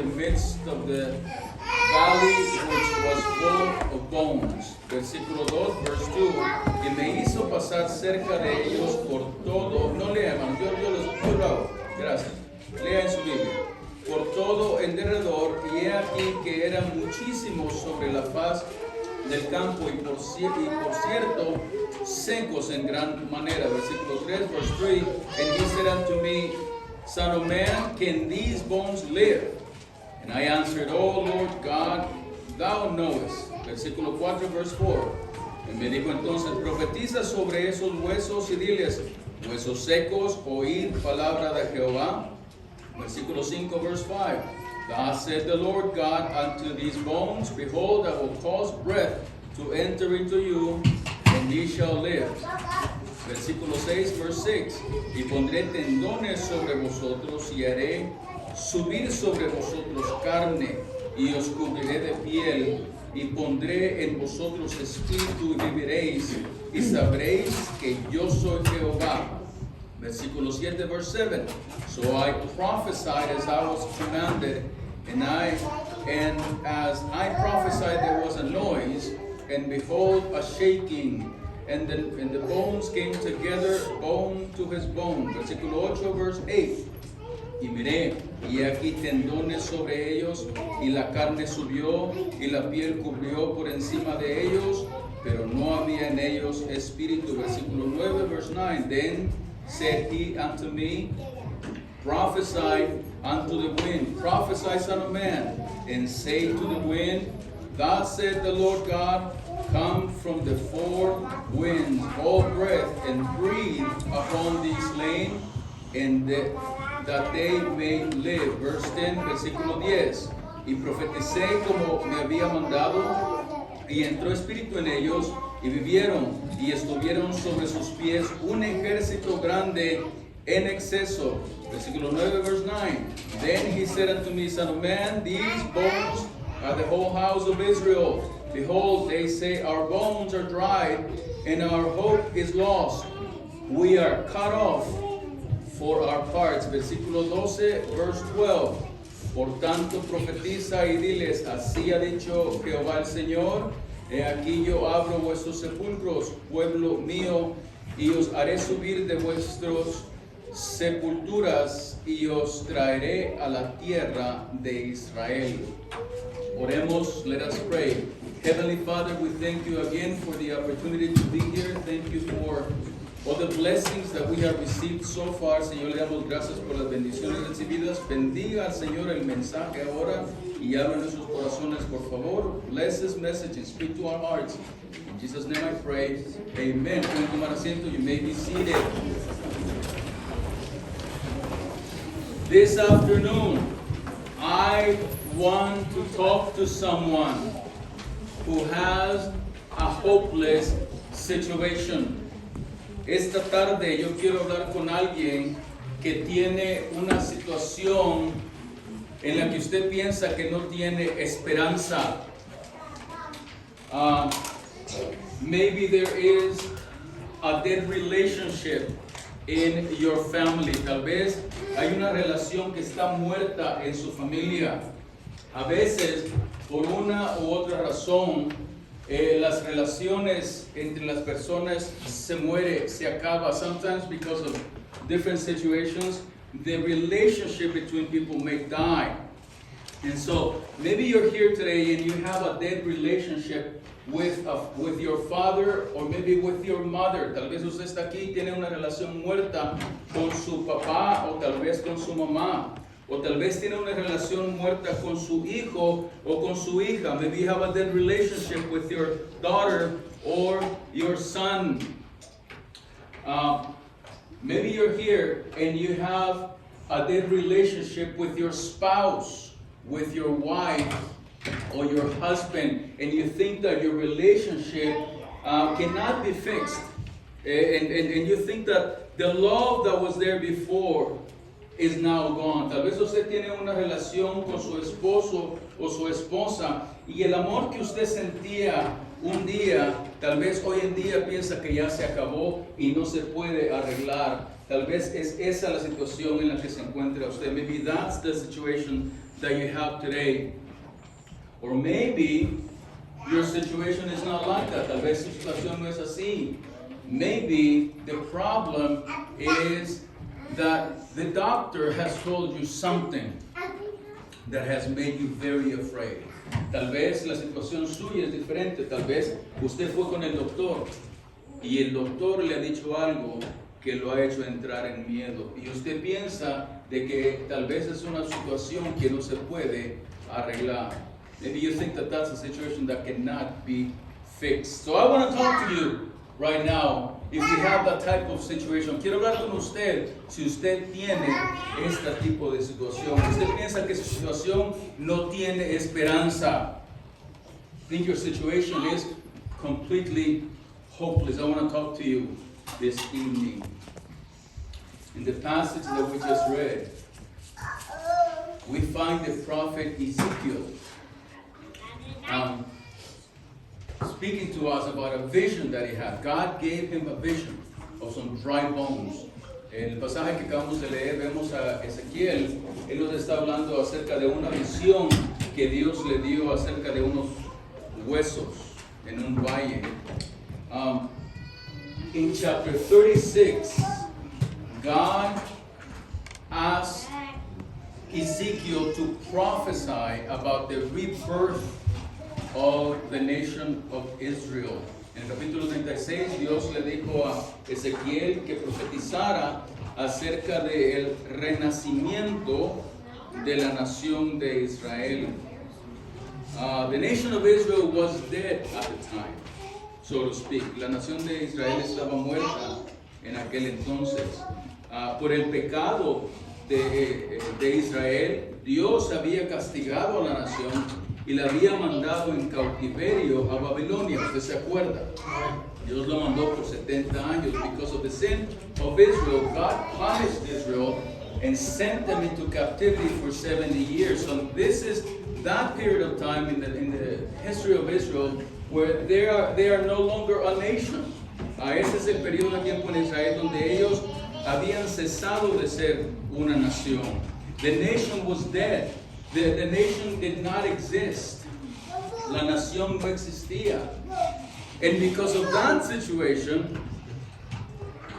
the midst of the valley which was full of bones. Versículo 2, verse 2. Y me hizo pasar cerca de ellos por todo. No lea, hermano, yo lo hago. Gracias. Lea en su Biblia. Por todo en derredor, y he aquí que eran muchísimos sobre la faz del campo y por cierto secos en gran manera. Versículo 3, verse 3. And he said unto me, Son of man, can these bones live? And I answered, O Lord God, thou knowest. Versículo 4, verse 4. Y me dijo entonces, profetiza sobre esos huesos y diles, huesos secos, oíd palabra de Jehová. Versículo 5, verse 5. Thus said the Lord God unto these bones, behold, I will cause breath to enter into you, and ye shall live. Versículo 6, verse 6. Y pondré tendones sobre vosotros, y haré subir sobre vosotros carne, y os cubriré de piel, y pondré en vosotros espíritu, y viviréis, y sabréis que yo soy Jehová. Versículo 7, verse 7. So I prophesied as I was commanded, and as I prophesied there was a noise, and behold a shaking, and the bones came together, bone to his bone. Versículo 8, verse 8. Y miré, y aquí tendones sobre ellos, y la carne subió, y la piel cubrió por encima de ellos, pero no había en ellos espíritu. Versículo 9, verse 9. Then said he unto me, prophesy unto the wind, prophesy, son of man, and say to the wind, thus said the Lord God, come from the four winds, all breath, and breathe upon these slain, and that they may live. Verse 10, versículo 10. Y profeticé como me había mandado, y entró espíritu en ellos, y vivieron, y estuvieron sobre sus pies un ejército grande en exceso. Versículo 9, verse 9. Then he said unto me, Son of man, these bones are the whole house of Israel. Behold, they say, our bones are dried, and our hope is lost. We are cut off for our parts. Versículo 12, verse 12. Por tanto, profetiza y diles, así ha dicho Jehová el Señor, he aquí yo abro vuestros sepulcros, pueblo mío, y os haré subir de vuestros sepulturas, y os traeré a la tierra de Israel. Oremos, let us pray. Heavenly Father, we thank you again for the opportunity to be here. Thank you for all the blessings that we have received so far. Señor, le damos gracias por las bendiciones recibidas. Bendiga al Señor el mensaje ahora y habla en nuestros corazones, por favor. Bless this message and speak to our hearts. In Jesus' name I pray. Amen. Pueden tomar asiento. You may be seated. This afternoon, I want to talk to someone who has a hopeless situation. Esta tarde yo quiero hablar con alguien que tiene una situación en la que usted piensa que no tiene esperanza. Maybe there is a dead relationship in your family. Tal vez hay una relación que está muerta en su familia. A veces, por una u otra razón, las relaciones entre las personas se muere, se acaba. Sometimes because of different situations, the relationship between people may die. And so, maybe you're here today and you have a dead relationship with your father or maybe with your mother. Tal vez usted está aquí y tiene una relación muerta con su papá o tal vez con su mamá. O tal vez tiene una relación muerta con su hijo o con su hija. Maybe you have a dead relationship with your daughter or your son. Maybe you're here and you have a dead relationship with your spouse, with your wife or your husband, and you think that your relationship cannot be fixed. And you think that the love that was there before is now gone. Tal vez usted tiene una relación con su esposo o su esposa y el amor que usted sentía un día, tal vez hoy en día piensa que ya se acabó y no se puede arreglar. Tal vez es esa la situación en la que se encuentra usted. Maybe that's the situation that you have today. Or maybe your situation is not like that. Tal vez su situación no es así. Maybe the problem is that the doctor has told you something that has made you very afraid. Tal vez la situación suya es diferente. Tal vez usted fue con el doctor y el doctor le ha dicho algo que lo ha hecho entrar en miedo. Y usted piensa de que tal vez es una situación que no se puede arreglar. Maybe you think that that's a situation that cannot be fixed. So I want to talk to you right now. If you have that type of situation, quiero hablar con usted si usted tiene este tipo de situación. Usted piensa que su situación no tiene esperanza. Think your situation is completely hopeless. I want to talk to you this evening. In the passage that we just read, we find the prophet Ezekiel speaking to us about a vision that he had. God gave him a vision of some dry bones. En el pasaje que acabamos de leer vemos a Ezequiel. Él nos está hablando acerca de una visión que Dios le dio acerca de unos huesos en un valle. In chapter 36, God asked Ezekiel to prophesy about the rebirth of the nation of Israel. En el capítulo 36, Dios le dijo a Ezequiel que profetizara acerca del renacimiento de la nación de Israel. The nation of Israel was dead at the time, so to speak. La nación de Israel estaba muerta en aquel entonces. Por el pecado de Israel, Dios había castigado a la nación y la había mandado en cautiverio a Babilonia. ¿Usted se acuerda? Dios lo mandó por 70 años. Because of the sin of Israel, God punished Israel and sent them into captivity for 70 years. So this is that period of time in the history of Israel where they are no longer a nation. Ese es el periodo de tiempo en Israel donde ellos habían cesado de ser una nación. The nation was dead. The nation did not exist. La nación no existía. And because of that situation,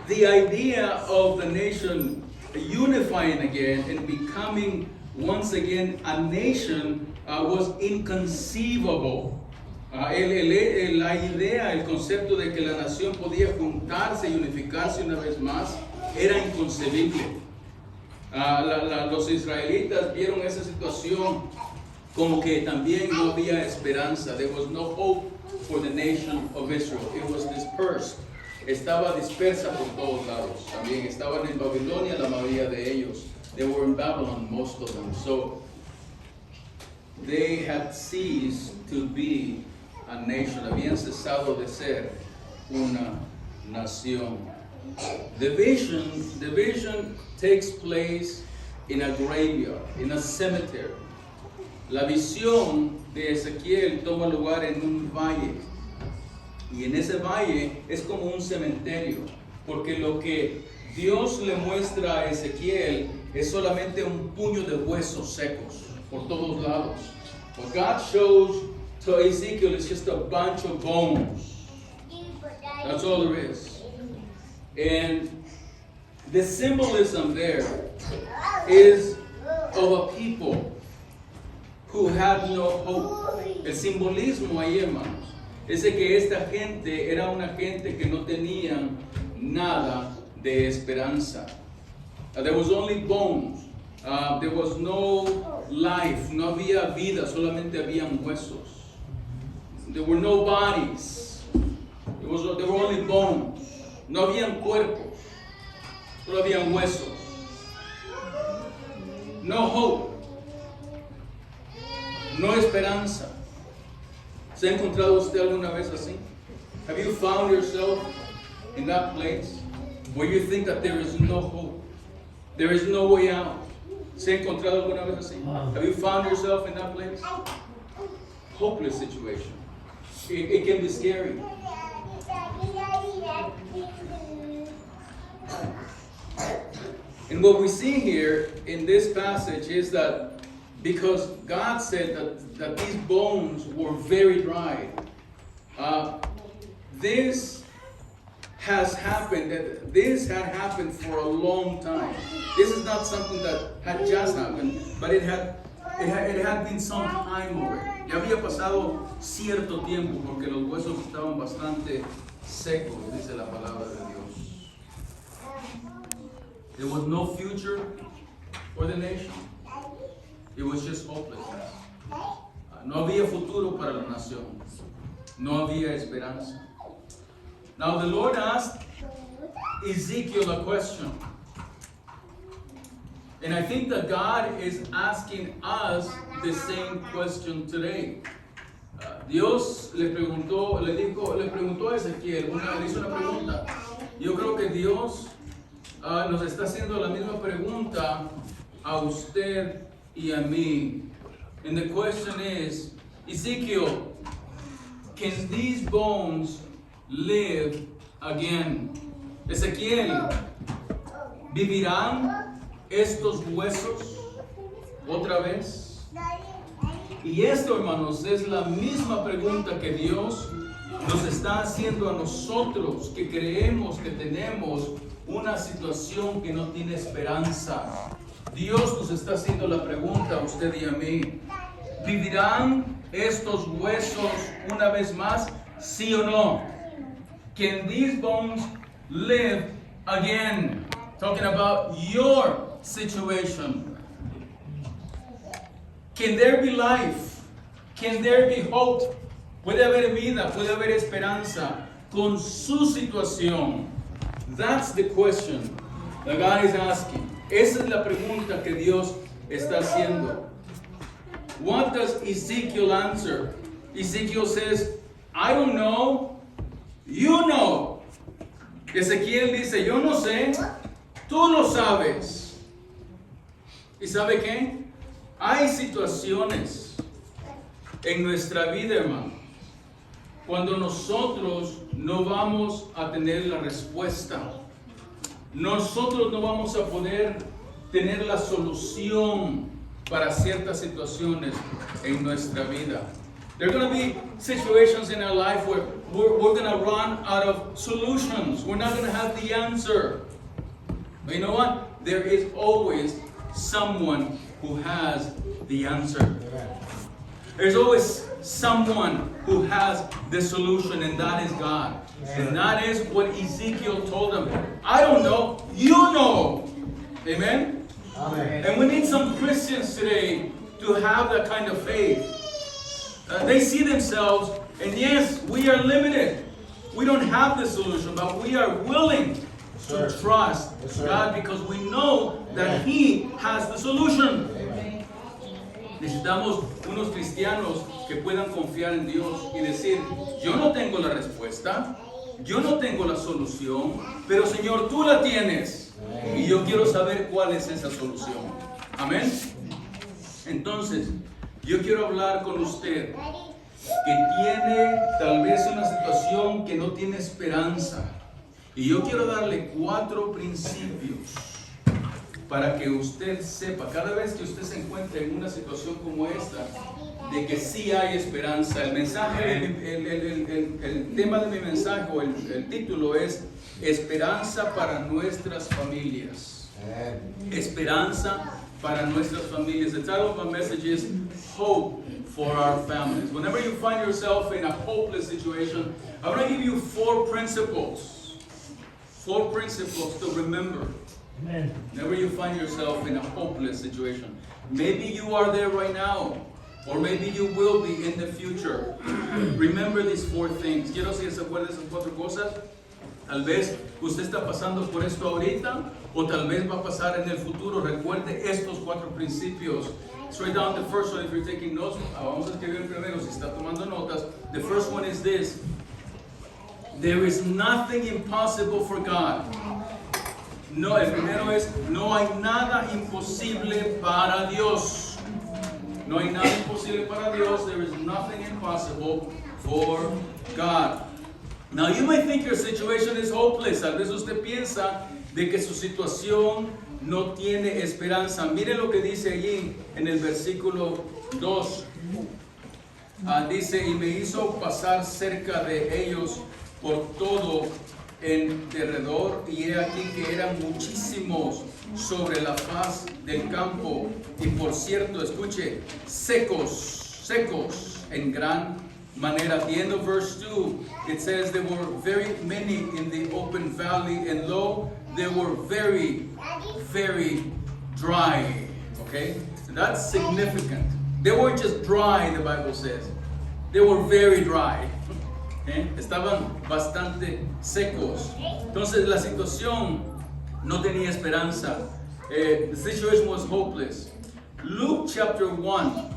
the idea of the nation unifying again and becoming once again a nation was inconceivable. La idea, el concepto de que la nación podía juntarse y unificarse una vez más era inconcebible. Los israelitas vieron esa situación como que también no había esperanza. There was no hope for the nation of Israel. It was dispersed. Estaba dispersa por todos lados. También estaban en Babilonia la mayoría de ellos. They were in Babylon, most of them. So they had ceased to be a nation. Habían cesado de ser una nación. The vision takes place in a graveyard, in a cemetery. La visión de Ezequiel toma lugar en un valle. Y en ese valle es como un cementerio, porque lo que Dios le muestra a Ezequiel es solamente un puño de huesos secos por todos lados. What God shows to Ezekiel is just a bunch of bones. That's all there is. And the symbolism there is of a people who had no hope. El simbolismo ahí, hermanos, es de que esta gente era una gente que no tenían nada de esperanza. There was only bones. There was no life. No había vida, solamente habían huesos. There were no bodies. There were only bones. No habían cuerpos, solo habían huesos. No hope. No esperanza. ¿Se ha encontrado usted alguna vez así? Have you found yourself in that place where you think that there is no hope? There is no way out. ¿Se ha encontrado alguna vez así? Have you found yourself in that place? Hopeless situation. It can be scary. And what we see here in this passage is that because God said that these bones were very dry. This has happened. This had happened for a long time. This is not something that had just happened, but it had been some time already. Ya había pasado cierto tiempo porque los huesos estaban bastante secos, dice la palabra de Dios. There was no future for the nation. It was just hopelessness. No había futuro para la nación. No había esperanza. Now the Lord asked Ezekiel a question. And I think that God is asking us the same question today. Dios le preguntó a Ezequiel, le hizo una pregunta. Yo creo que Dios nos está haciendo la misma pregunta a usted y a mí. And the question is, Ezekiel, can these bones live again? Ezequiel, ¿vivirán estos huesos otra vez? Y esto, hermanos, es la misma pregunta que Dios nos está haciendo a nosotros que creemos que tenemos una situación que no tiene esperanza. Dios nos está haciendo la pregunta a usted y a mí. ¿Vivirán estos huesos una vez más? ¿Sí o no? Can these bones live again? Talking about your situation. Can there be life? Can there be hope? Puede haber vida, puede haber esperanza con su situación. That's the question that God is asking. Esa es la pregunta que Dios está haciendo. What does Ezekiel answer? Ezekiel says, I don't know, you know. Ezequiel dice, yo no sé, tú lo sabes. ¿Y sabe qué? Hay situaciones en nuestra vida, hermano, cuando nosotros no vamos a tener la respuesta. Nosotros no vamos a poder tener la solución para ciertas situaciones en nuestra vida. There are going to be situations in our life where we're going to run out of solutions. We're not going to have the answer. But you know what? There is always someone who has the answer. There's always someone who has the solution, and that is God. And that is what Ezekiel told them. I don't know, you know. Amen? Amen. And we need some Christians today to have that kind of faith. They see themselves, and yes, we are limited. We don't have the solution, but we are willing to trust God because we know that He has the solution. Necesitamos unos cristianos que puedan confiar en Dios y decir, yo no tengo la respuesta, yo no tengo la solución, pero Señor, tú la tienes. Y yo quiero saber cuál es esa solución. Amén. Entonces, yo quiero hablar con usted que tiene tal vez una situación que no tiene esperanza. Y yo quiero darle 4 principios para que usted sepa, cada vez que usted se encuentre en una situación como esta, de que sí hay esperanza. El mensaje, el tema de mi mensaje, o el título es Esperanza para nuestras familias. Esperanza para nuestras familias. The title of my message is Hope for our families. Whenever you find yourself in a hopeless situation, I want to give you 4 principles. 4 principles to remember. Amen. Whenever you find yourself in a hopeless situation. Maybe you are there right now, or maybe you will be in the future. Remember these 4 things. Quiero que se acuerde de esas 4 cosas. Tal vez usted está pasando por esto ahorita, o tal vez va a pasar en el futuro. Recuerde estos 4 principios. Let's write down the first one if you're taking notes. Vamos a escribir primero si está tomando notas. The first one is this. There is nothing impossible for God. No, el primero es, no hay nada imposible para Dios. No hay nada imposible para Dios. There is nothing impossible for God. Now you might think your situation is hopeless. Tal vez usted piensa de que su situación no tiene esperanza. Miren lo que dice allí en el versículo 2. Dice, y me hizo pasar cerca de ellos por todo en derredor, y he aquí que eran muchísimos sobre la faz del campo, y por cierto, escuche, secos en gran manera. At the end of verse 2, it says there were very many in the open valley, and lo, they were very, very dry. Okay, so that's significant. They weren't just dry, the Bible says. They were very dry. Estaban bastante secos. Entonces la situación no tenía esperanza. The situation was hopeless. Luke chapter 1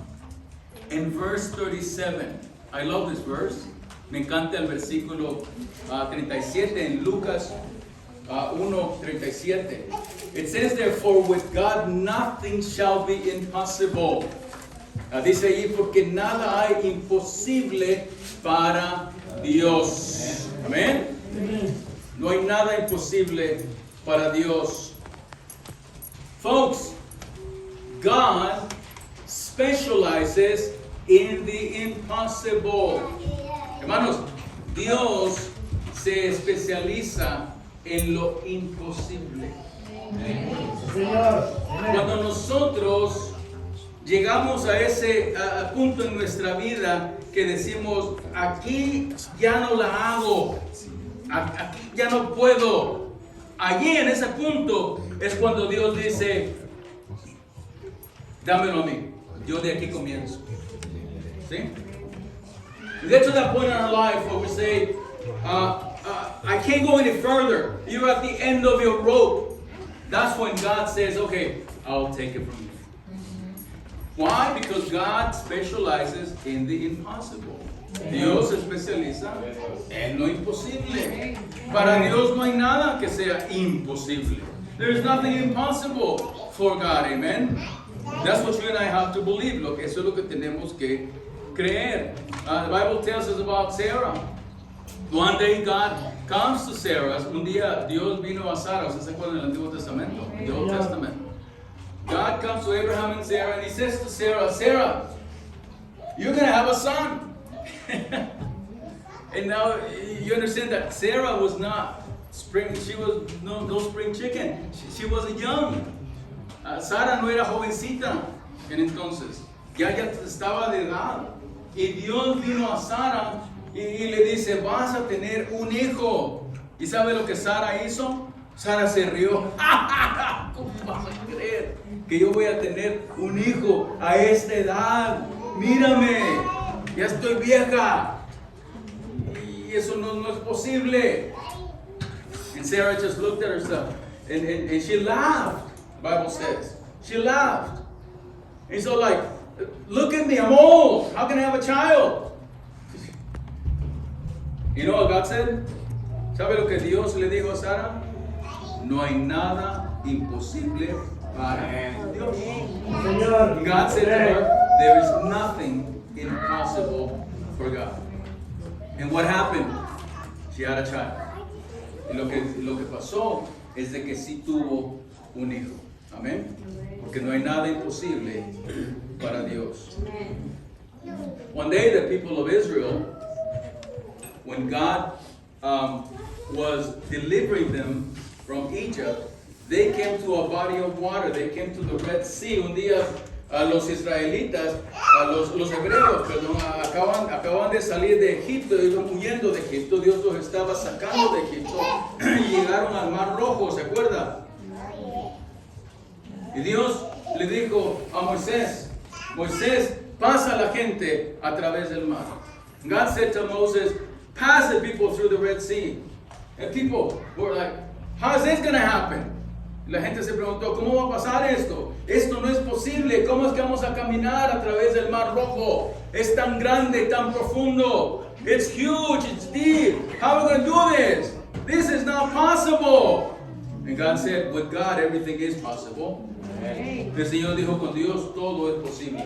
and verse 37. I love this verse. Me encanta el versículo 37 en Lucas 1:37. It says therefore, with God nothing shall be impossible. Dice allí, porque nada hay imposible para Dios. Amén. No hay nada imposible para Dios. Folks, God specializes in the impossible. Hermanos, Dios se especializa en lo imposible. Cuando nosotros llegamos a ese punto en nuestra vida que decimos, aquí ya no la hago, aquí ya no puedo. Allí en ese punto es cuando Dios dice, dámelo a mí, yo de aquí comienzo. ¿Sí? We get to that point in our life where we say, I can't go any further. You're at the end of your rope. That's when God says, okay, I'll take it from you. Why? Because God specializes in the impossible. Dios se especializa en lo imposible. Para Dios no hay nada que sea imposible. There's nothing impossible for God. Amen. That's what you and I have to believe. Eso es lo que tenemos que creer. The Bible tells us about Sarah. One day God comes to Sarah. Un día Dios vino a Sara. ¿Ustedes se acuerdan del Antiguo Testamento? The Old Testament. God comes to Abraham and Sarah, and he says to Sarah, Sarah, you're going to have a son. And now you understand that Sarah was not spring, she was no spring chicken. She wasn't young. Sara no era jovencita en entonces. Ya estaba de edad. Y Dios vino a Sara y le dice, vas a tener un hijo. ¿Y sabe lo que Sara hizo? Sara se rió. ¿Cómo vas a creer que yo voy a tener un hijo a esta edad? Mírame, ya estoy vieja. Y eso no es posible. And Sarah just looked at herself and she laughed, the Bible says. She laughed. And so like, look at me, I'm old. How can I have a child? You know what God said? ¿Sabe lo que Dios le dijo a Sara? No hay nada imposible para Dios. God said to her, there is nothing impossible for God. And what happened? She had a child. Y lo que pasó es de que sí tuvo un hijo. Amén. Porque no hay nada imposible para Dios. One day the people of Israel, when God was delivering them from Egypt, they came to a body of water. They came to the Red Sea. Un día los israelitas, los hebreos, perdón, acaban de salir de Egipto, iban huyendo de Egipto. Dios los estaba sacando de Egipto y llegaron al Mar Rojo, ¿se acuerda? Y Dios le dijo a Moisés, Moisés, pasa la gente a través del mar. God said to Moses, pass the people through the Red Sea. And people were like, how is this going to happen? Y la gente se preguntó, ¿cómo va a pasar esto? Esto no es posible. ¿Cómo es que vamos a caminar a través del Mar Rojo? Es tan grande, tan profundo. It's huge, it's deep. How are we going to do this? This is not possible. And God said, with God, everything is possible. El Señor dijo, con Dios todo es posible.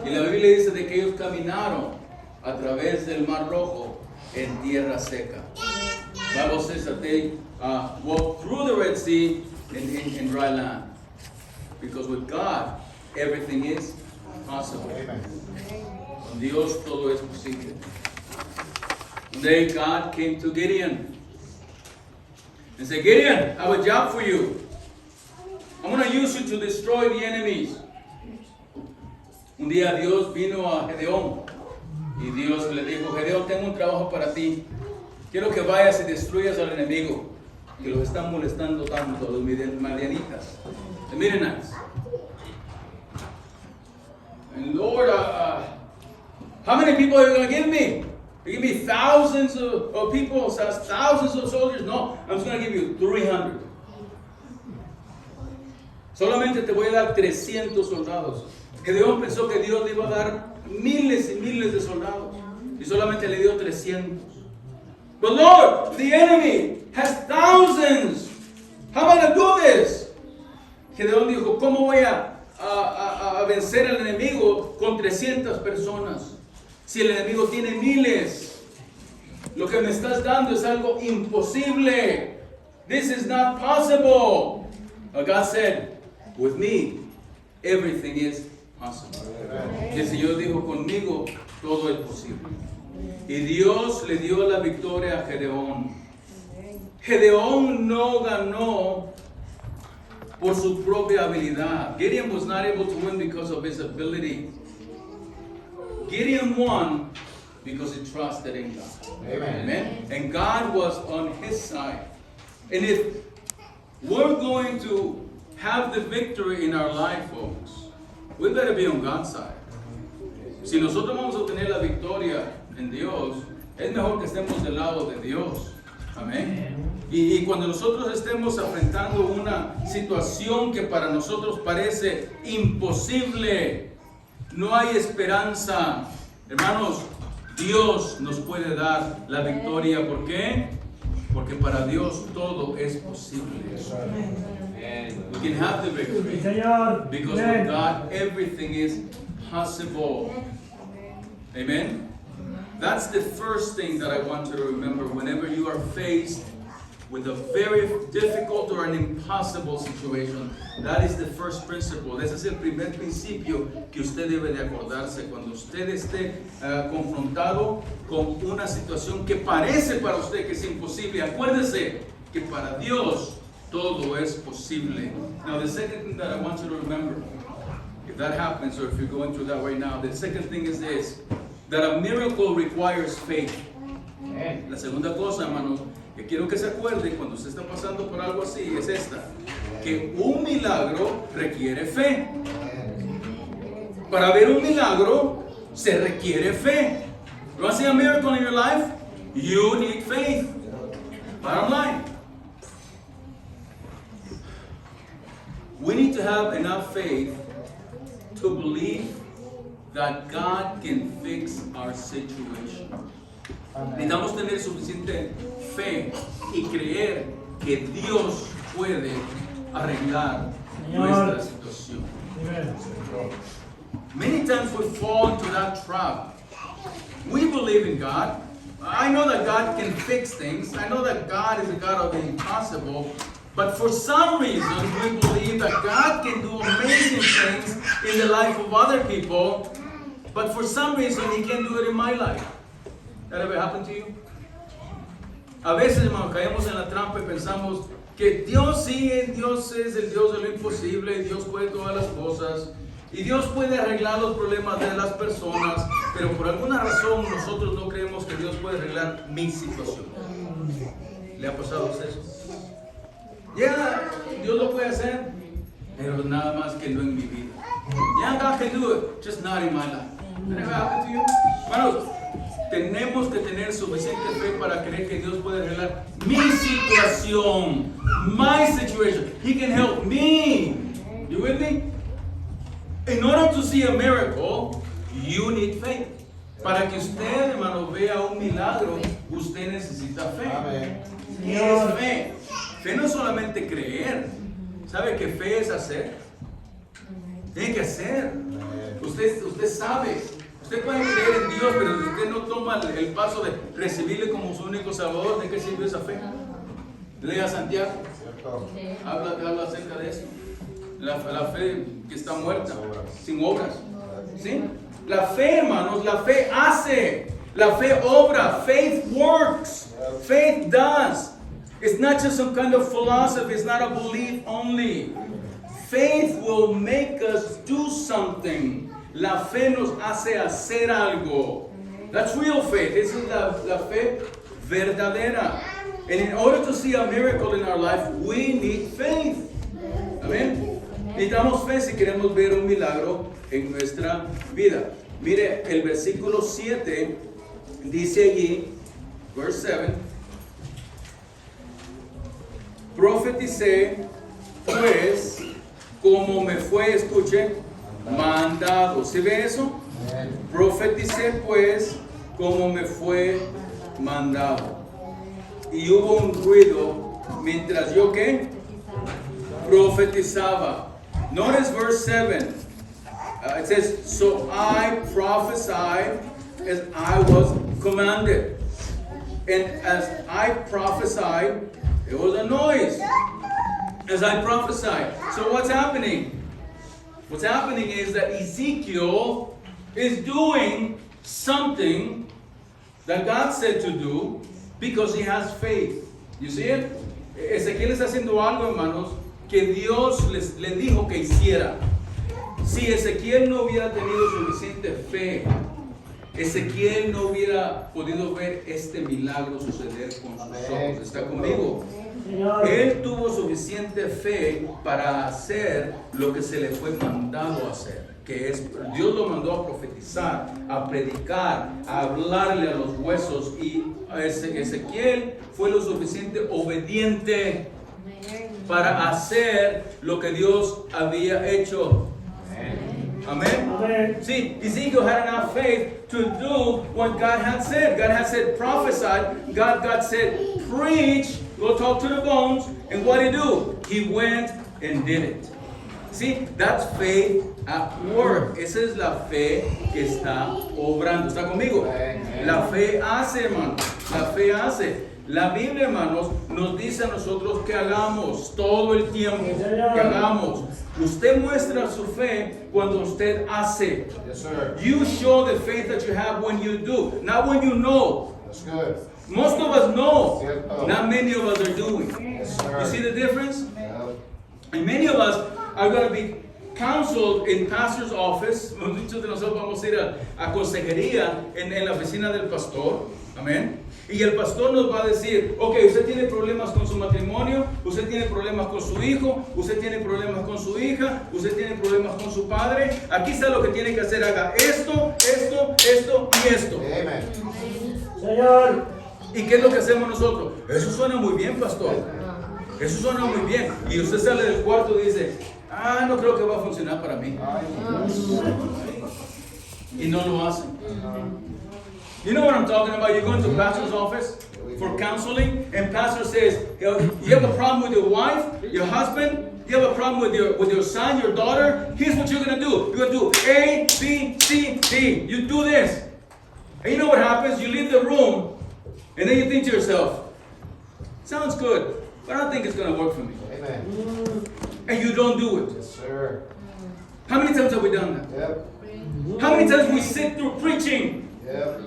Y la Biblia dice de que ellos caminaron a través del Mar Rojo en tierra seca. Bible says that they walked through the Red Sea in dry land. Because with God, everything is possible. Con Dios todo es posible. One day God came to Gideon and said, Gideon, I have a job for you. I'm going to use you to destroy the enemies. Un día Dios vino a Gedeón y Dios le dijo, Gedeón, tengo un trabajo para ti. Quiero que vayas y destruyas al enemigo que los están molestando tanto, los madianitas, the Midianites. And Lord, how many people are you going to give me? You give me thousands of people, thousands of soldiers? No, I'm just going to give you 300. Solamente te voy a dar 300 soldados. Gedeón pensó que Dios le iba a dar miles y miles de soldados. Y solamente le dio 300. But Lord, the enemy has thousands. How am I going to do this? Gedeón dijo, ¿cómo voy a vencer al enemigo con 300 personas? Si el enemigo tiene miles. Lo que me estás dando es algo imposible. This is not possible. But God said, with me, everything is possible. Y el Señor dijo, conmigo todo es posible. Y Dios le dio la victoria a Gedeón. Gedeón no ganó por su propia habilidad. Gideon was not able to win because of his ability. Gideon won because he trusted in God. Amen. And God was on his side. And if we're going to have the victory in our life, folks, we better be on God's side. Si nosotros vamos a obtener la victoria en Dios, es mejor que estemos del lado de Dios. Amén. Y cuando nosotros estemos enfrentando una situación que para nosotros parece imposible, no hay esperanza, hermanos, Dios nos puede dar la victoria. ¿Por qué? Porque para Dios todo es posible. We can have the victory because with God everything is possible. Amen. That's the first thing that I want you to remember whenever you are faced with a very difficult or an impossible situation. That is the first principle. Ese es el primer principio que usted debe de acordarse cuando usted esté confrontado con una situación que parece para usted que es imposible. Acuérdese que para Dios todo es posible. Now the second thing that I want you to remember, if that happens or if you're going through that right now, the second thing is this, that a miracle requires faith. La segunda cosa, hermanos, que quiero que se acuerde cuando usted está pasando por algo así es esta, que un milagro requiere fe. Para ver un milagro se requiere fe. You want to see a miracle in your life? You need faith. Bottom line. We need to have enough faith to believe that God can fix our situation. Necesitamos tener suficiente fe y creer que Dios puede arreglar nuestra situación. Many times we fall into that trap. We believe in God. I know that God can fix things. I know that God is a God of the impossible. But for some reason, we believe that God can do amazing things in the life of other people. But for some reason, He can't do it in my life. That ever happened to you? A veces, hermano, caemos en la trampa y pensamos que Dios sí, Dios es el Dios de lo imposible, y Dios puede todas las cosas, y Dios puede arreglar los problemas de las personas, pero por alguna razón nosotros no creemos que Dios puede arreglar mi situación. ¿Le ha pasado a usted eso? Yeah, Dios lo puede hacer, pero nada más que no en mi vida. Yeah, God can do it, just not in my life. That ever happened to you? Hermanos, tenemos que tener suficiente fe para creer que Dios puede arreglar mi situación, my situation. He can help me. You with me? In order to see a miracle, you need faith. Para que usted, hermano, vea un milagro, usted necesita fe. Amén. ¿Qué es fe? Fe no es solamente creer. ¿Sabe qué fe es hacer? Tiene que hacer. Usted sabe. Usted puede creer en Dios, pero si usted no toma el paso de recibirle como su único salvador, ¿de qué sirve esa fe? Lea Santiago. Habla acerca de eso. La fe que está muerta, sin obras. ¿Sí? La fe, hermanos, la fe hace. La fe obra. Faith works. Faith does. It's not just some kind of philosophy. It's not a belief only. Faith will make us do something. La fe nos hace hacer algo. That's real faith. Esa es la fe verdadera. And in order to see a miracle in our life, we need faith. Amén. Necesitamos fe si queremos ver un milagro en nuestra vida. Mire, el versículo 7 dice allí, verse 7, profeticé pues como me fue, escuche, mandado. ¿Sí ve eso? Profeticé pues como me fue mandado. Y hubo un ruido mientras yo, ¿qué? Profetizaba. Notice verse 7. It says, so I prophesied as I was commanded. And as I prophesied, there was a noise. As I prophesied. So what's happening? What's happening is that Ezekiel is doing something that God said to do because he has faith. You see it? Ezequiel está haciendo algo, hermanos, que Dios le dijo que hiciera. Si Ezequiel no hubiera tenido suficiente fe, Ezequiel no hubiera podido ver este milagro suceder con sus ojos. ¿Está conmigo? Él tuvo suficiente fe para hacer lo que se le fue mandado a hacer, que es, Dios lo mandó a profetizar, a predicar, a hablarle a los huesos, y Ezequiel fue lo suficiente obediente para hacer lo que Dios había hecho. Amen. See, Ezekiel had enough faith to do what God had said. God had said, prophesy. God said, preach. Go talk to the bones. And what did he do? He went and did it. See, that's faith at work. Esa es la fe que está obrando. ¿Está conmigo? La fe hace, hermano. La fe hace. La Biblia, hermanos, nos dice a nosotros que hagamos todo el tiempo. Que hagamos. Usted muestra su fe cuando usted hace. Yes, sir. You show the faith that you have when you do, not when you know. That's good. Most of us know, Cierto. not many of us are doing. Yes, sir. You see the difference? Yeah. And many of us are going to be counseled in pastor's office. Muchos de nosotros vamos a ir a consejería en la oficina del pastor. Amén. Y el pastor nos va a decir, ok, usted tiene problemas con su matrimonio, usted tiene problemas con su hijo, usted tiene problemas con su hija, usted tiene problemas con su padre. Aquí está lo que tiene que hacer. Haga esto, esto, esto y esto. Amen. Señor. ¿Y qué es lo que hacemos nosotros? Eso suena muy bien, pastor. Eso suena muy bien. Y usted sale del cuarto y dice, no creo que va a funcionar para mí. Y no lo hace. You know what I'm talking about? You go into pastor's office for counseling, and pastor says, you have a problem with your wife, your husband, you have a problem with your son, your daughter. Here's what you're going to do. You're going to do A, B, C, D. You do this. And you know what happens? You leave the room, and then you think to yourself, sounds good, but I don't think it's going to work for me. Amen. And you don't do it. Yes, sir. How many times have we done that? Yep. How many times we sit through preaching, Yep.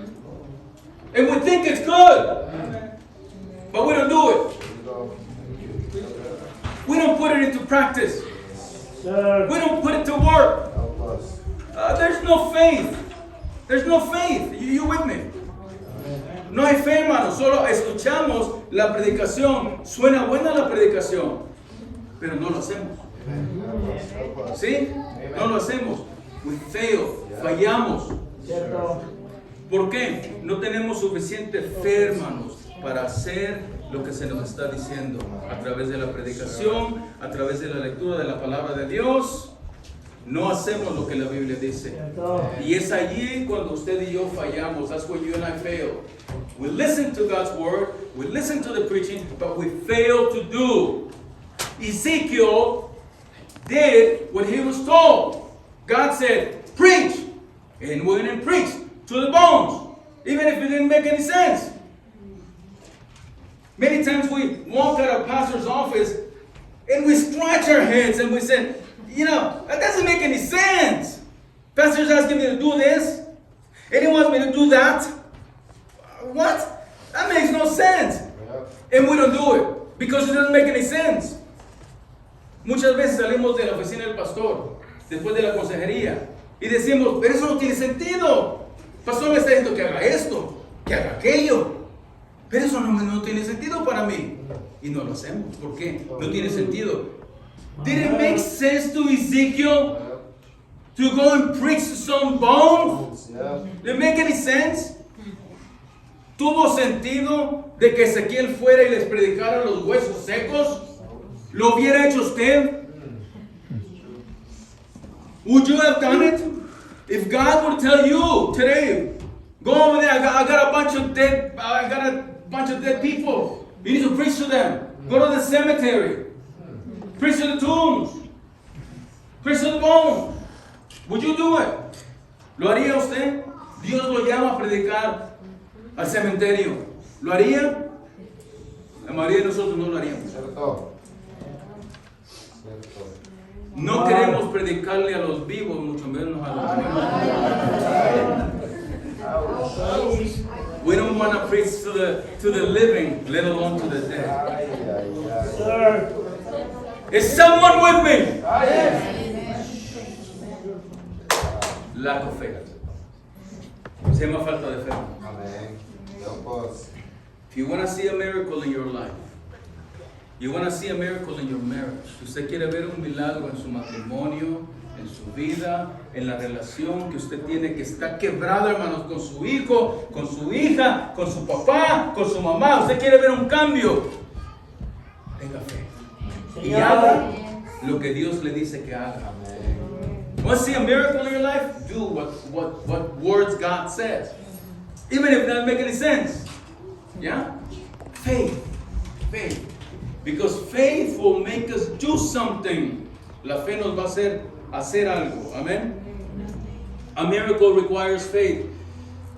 and we think it's good, but we don't do it. Here we go. We don't put it into practice. Sir. We don't put it to work. Help us. There's no faith. There's no faith. You with me? No hay fe, hermano. Solo escuchamos la predicación. Suena buena la predicación, pero no lo hacemos. Help us. ¿Sí? No lo hacemos. We fail. Fallamos. Cierto. ¿Por qué? No tenemos suficiente fe, hermanos, para hacer lo que se nos está diciendo a través de la predicación, a través de la lectura de la palabra de Dios. No hacemos lo que la Biblia dice. Cierto. Y es allí cuando usted y yo fallamos. That's when you and I fail. We listen to God's word, we listen to the preaching, but we fail to do. Ezekiel did what he was told. God said, preach. And we went and preached to the bones, even if it didn't make any sense. Many times we walk out of pastor's office and we scratch our heads and we say, that doesn't make any sense. Pastor's asking me to do this, and he wants me to do that. What? That makes no sense. And we don't do it because it doesn't make any sense. Muchas veces salimos de la oficina del pastor, después de la consejería, y decimos, pero eso no tiene sentido. El pastor me está diciendo que haga esto, que haga aquello. Pero eso no tiene sentido para mí. Y no lo hacemos. ¿Por qué? No tiene sentido. Did it make sense to Ezekiel to go and preach to some bones? Did it make any sense? ¿Tuvo sentido de que Ezequiel fuera y les predicara los huesos secos? ¿Lo hubiera hecho usted? Would you have done it? If God would tell you today, go over there, I got a bunch of dead people. You need to preach to them. Go to the cemetery. Preach to the tombs. Preach to the bones. Would you do it? ¿Lo haría usted? Dios lo llama a predicar al cementerio. ¿Lo haría? La mayoría de nosotros no lo haríamos. No queremos predicarle a los vivos, mucho menos a los muertos. We don't want to preach to the living, let alone to the dead. Sir. Is someone with me? Lack of faith. Se llama falta de fe. If you want to see a miracle in your life, you want to see a miracle in your marriage. Si usted quiere ver un milagro en su matrimonio, en su vida, en la relación que usted tiene que está quebrada, hermanos, con su hijo, con su hija, con su papá, con su mamá. Usted quiere ver un cambio. Tenga fe. Y haga lo que Dios le dice que haga. Want to see a miracle in your life? Do what words God says. Even if it doesn't make any sense. Yeah? Faith. Faith. Because faith will make us do something. La fe nos va a hacer algo. Amen? A miracle requires faith.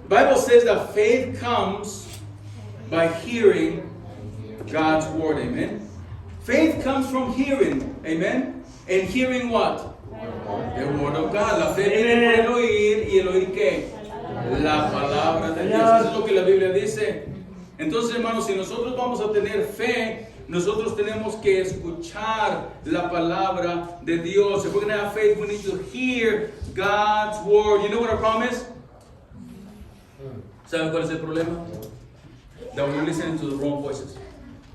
The Bible says that faith comes by hearing God's word. Amen? Faith comes from hearing. Amen? And hearing what? The word of God. La fe viene por el oír. ¿Y el oír qué? La palabra de Dios. Eso es lo que la Biblia dice. Entonces, hermanos, si nosotros vamos a tener fe, nosotros tenemos que escuchar la palabra de Dios. If we're going to have faith, we need to hear God's word. You know what our problem is? ¿Saben cuál es el problema? That we're listening to the wrong voices.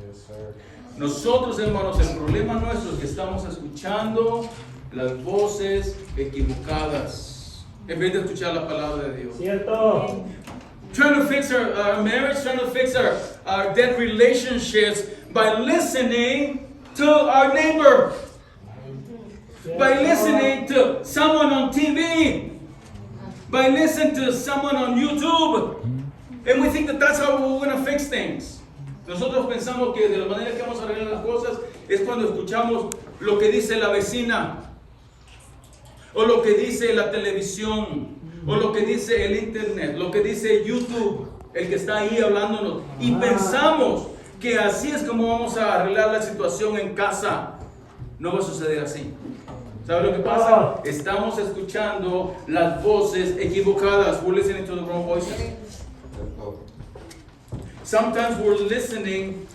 Yes, sir. Nosotros, hermanos, el problema nuestro es que estamos escuchando las voces equivocadas en vez de escuchar la palabra de Dios. Cierto. Trying to fix our marriage, trying to fix our dead relationships by listening to our neighbor, by listening to someone on TV, by listening to someone on YouTube. And we think that that's how we're going to fix things. Nosotros pensamos que de la manera que vamos a arreglar las cosas es cuando escuchamos lo que dice la vecina, o lo que dice la televisión, o lo que dice el internet, lo que dice YouTube, el que está ahí hablándonos. Y pensamos que así es como vamos a arreglar la situación en casa. No va a suceder así. ¿Sabe lo que pasa? Estamos escuchando las voces equivocadas. We're listening to the wrong voices. Sometimes we're listening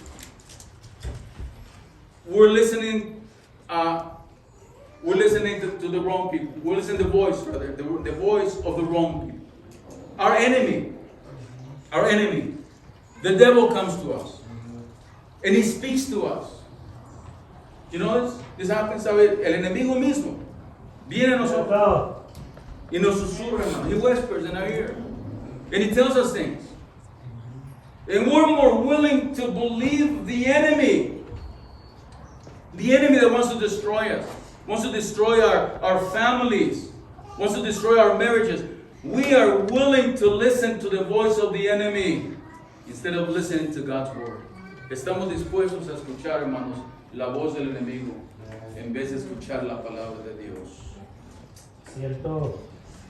to the wrong people. We're listening to the voice, rather, the voice of the wrong people. Our enemy, the devil comes to us, and he speaks to us. You know this? This happens, ¿sabe? El enemigo mismo viene a nosotros y nos susurra, hermano. He whispers in our ear, and he tells us things. And we're more willing to believe the enemy that wants to destroy us, wants to destroy our families, wants to destroy our marriages. We are willing to listen to the voice of the enemy instead of listening to God's word. Estamos dispuestos a escuchar, hermanos, la voz del enemigo en vez de escuchar la palabra de Dios. Cierto.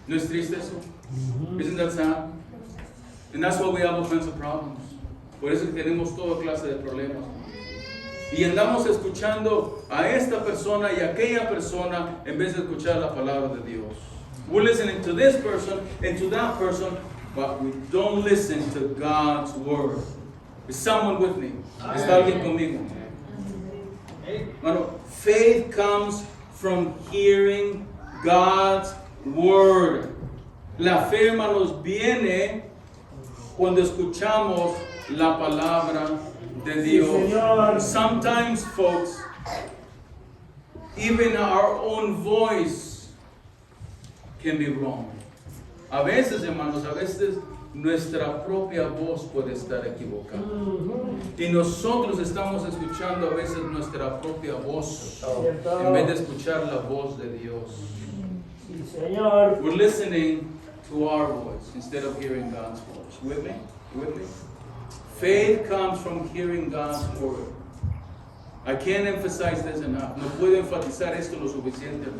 ¿No es triste eso? Isn't that sad? And that's why we have all kinds of problems. Por eso que tenemos toda clase de problemas. Y andamos escuchando a esta persona y a aquella persona en vez de escuchar la palabra de Dios. We're listening to this person and to that person, but we don't listen to God's word. Is someone with me? ¿Está alguien conmigo? Bueno, faith comes from hearing God's word. La fe, hermanos, viene cuando escuchamos la palabra de Dios. Señor. Sometimes, folks, even our own voice can be wrong. A veces, hermanos, a veces nuestra propia voz puede estar equivocada. Y nosotros estamos escuchando a veces nuestra propia voz en vez de escuchar la voz de Dios. Sí, Señor. We're listening to our voice instead of hearing God's voice. You with me? You with me? Faith comes from hearing God's word. I can't emphasize this enough. No puedo enfatizar esto lo suficiente.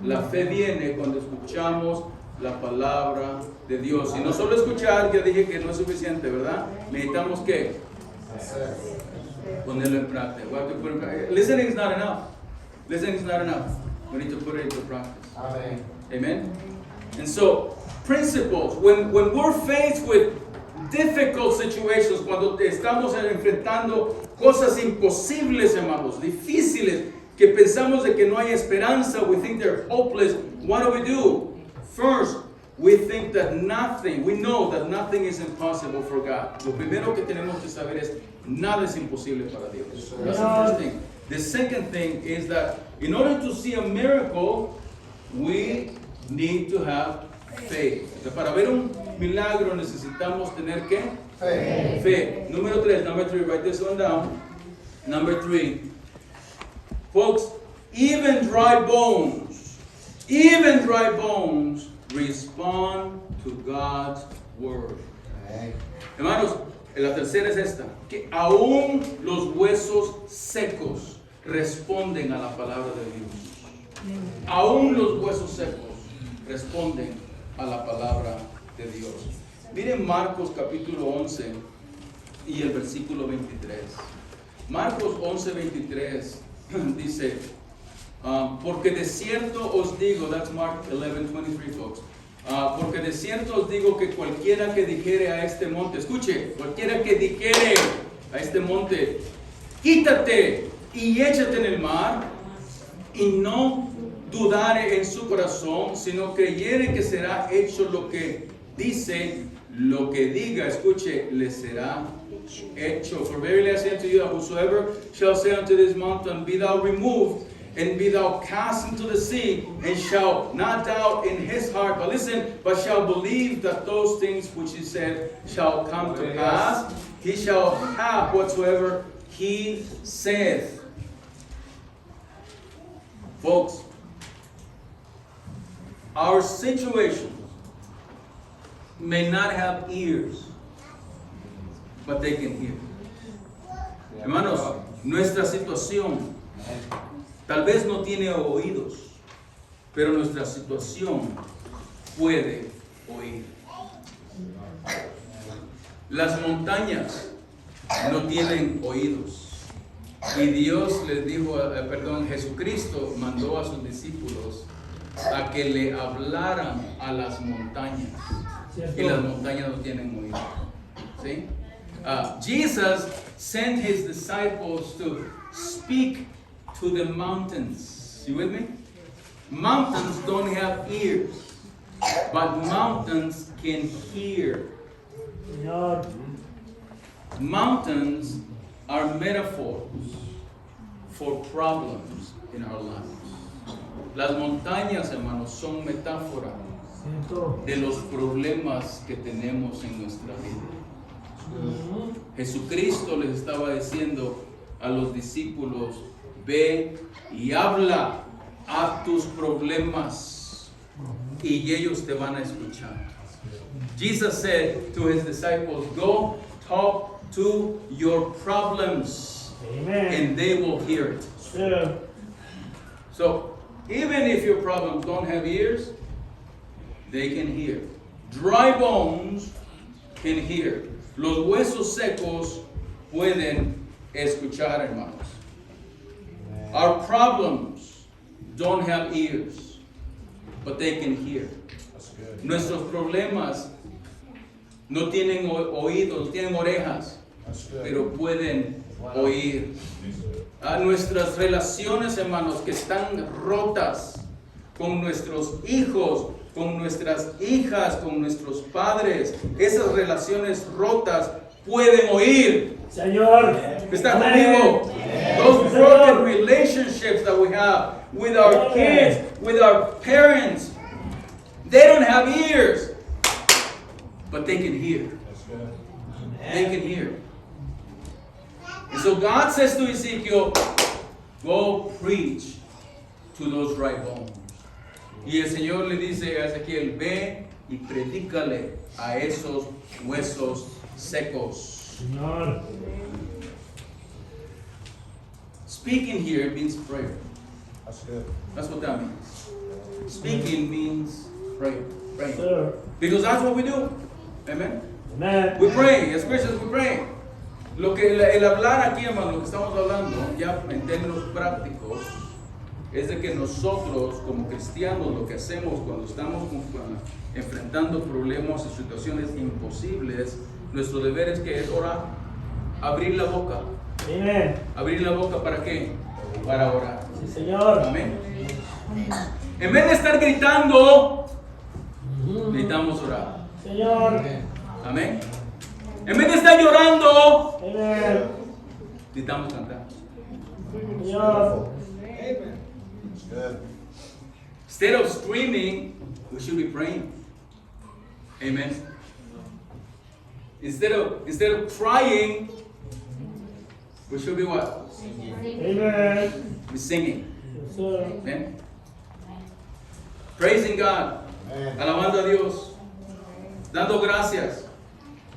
La fe viene cuando escuchamos la palabra de Dios. Y no solo escuchar, ya dije que no es suficiente, ¿verdad? Necesitamos que ponerlo en práctica. We have to put it in practice. Listening is not enough. Listening is not enough. We need to put it into practice. Amen. Amen. And so, principles. When we're faced with difficult situations, cuando estamos enfrentando cosas imposibles, hermanos, difíciles, que pensamos de que no hay esperanza, we think they're hopeless, what do? First, we think that we know that nothing is impossible for God. Lo primero que tenemos que saber es, nada es imposible para Dios. That's the first thing. The second thing is that in order to see a miracle, we need to have faith. Para ver un milagro necesitamos tener ¿qué? Fe. Number three, write this one down. Number 3. Folks, even dry bones respond to God's word. Hermanos, la tercera es esta, que aún los huesos secos responden a la palabra de Dios. Aún los huesos secos responden a la palabra de Dios. Miren Marcos capítulo 11 y el versículo 23. Marcos 11:23 dice, porque de cierto os digo, that's Mark 11:23, folks. Porque de cierto os digo que cualquiera que dijere a este monte, escuche, cualquiera que dijere a este monte, quítate y échate en el mar, y no dudare en su corazón, sino creyere que será hecho lo que dice, lo que diga, escuche, le será hecho. For verily I say unto you, that whosoever shall say unto this mountain, be thou removed, and be thou cast into the sea, and shall not doubt in his heart, but listen, but shall believe that those things which he said shall come to pass, he shall have whatsoever he saith. Folks, our situation may not have ears, but they can hear. Hermanos, nuestra situación tal vez no tiene oídos, pero nuestra situación puede oír. Las montañas no tienen oídos. Y Dios les dijo, Jesucristo mandó a sus discípulos a que le hablaran a las montañas. Y las montañas no tienen oídos. ¿Sí? Jesus sent his disciples to speak to the mountains. You with me? Mountains don't have ears, but mountains can hear. Señor. Mountains are metaphors for problems in our lives. Las montañas, hermanos, son metáforas de los problemas que tenemos en nuestra vida. Jesucristo les estaba diciendo a los discípulos, ve y habla a tus problemas y ellos te van a escuchar. Jesus said to his disciples, go talk to your problems. Amen. And they will hear it. Yeah. So, even if your problems don't have ears, they can hear. Dry bones can hear. Los huesos secos pueden escuchar, hermanos. Our problems don't have ears, but they can hear. Nuestros problemas no tienen oídos, no tienen orejas, pero pueden oír. A nuestras relaciones, hermanos, que están rotas con nuestros hijos, con nuestras hijas, con nuestros padres, esas relaciones rotas pueden oír. Señor. ¿Está conmigo? Those broken relationships that we have with our kids, with our parents, they don't have ears, but they can hear. They can hear. And so God says to Ezekiel, go preach to those dry bones. Y el Señor le dice a Ezequiel, ve y predícale a esos huesos secos. Señor. Speaking here means prayer. That's good. That's what that means. Speaking means prayer. Praying. Sir. Because that's what we do. Amen. Amen. We pray. As Christians, we pray. Lo que el hablar aquí, hermano, lo que estamos hablando, ya en términos prácticos, es de que nosotros, como cristianos, lo que hacemos cuando estamos enfrentando problemas y situaciones imposibles, nuestro deber es que es orar, abrir la boca. Amen. ¿Abrir la boca para qué? Para orar. Sí, Señor. Amén. En vez de estar gritando, necesitamos orar. Señor. Amén. En vez de estar llorando, Amen. necesitamos cantar. Señor. That's good. Instead of screaming, we should be praying. Amen. Instead of crying, we should be what? Amen. Be singing. Yes, sir. Amen. Praising God. Amen. Alabando a Dios. Dando gracias.